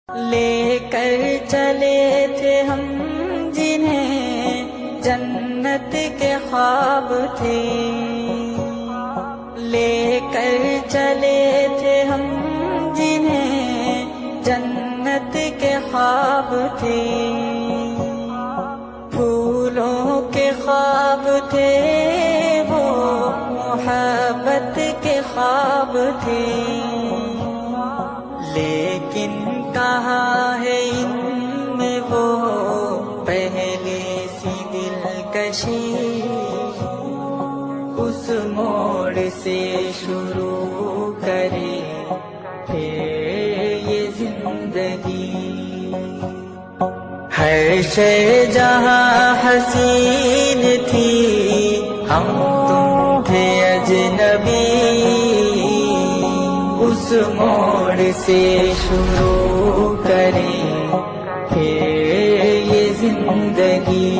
لے کر چلے تھے ہم جنہیں جنت کے خواب تھے، لے کر چلے تھے ہم جنہیں جنت کے خواب تھے، پھولوں کے خواب تھے وہ، محبت کے خواب تھے، لیکن کہاں ہے ان میں وہ پہلے سی دلکشی، اس موڑ سے شروع کرے پھر یہ زندگی۔ ہر شے جہاں حسین تھی، ہم تم تھے اجنبی، اس موڑ سے شروع کریں پھر یہ زندگی۔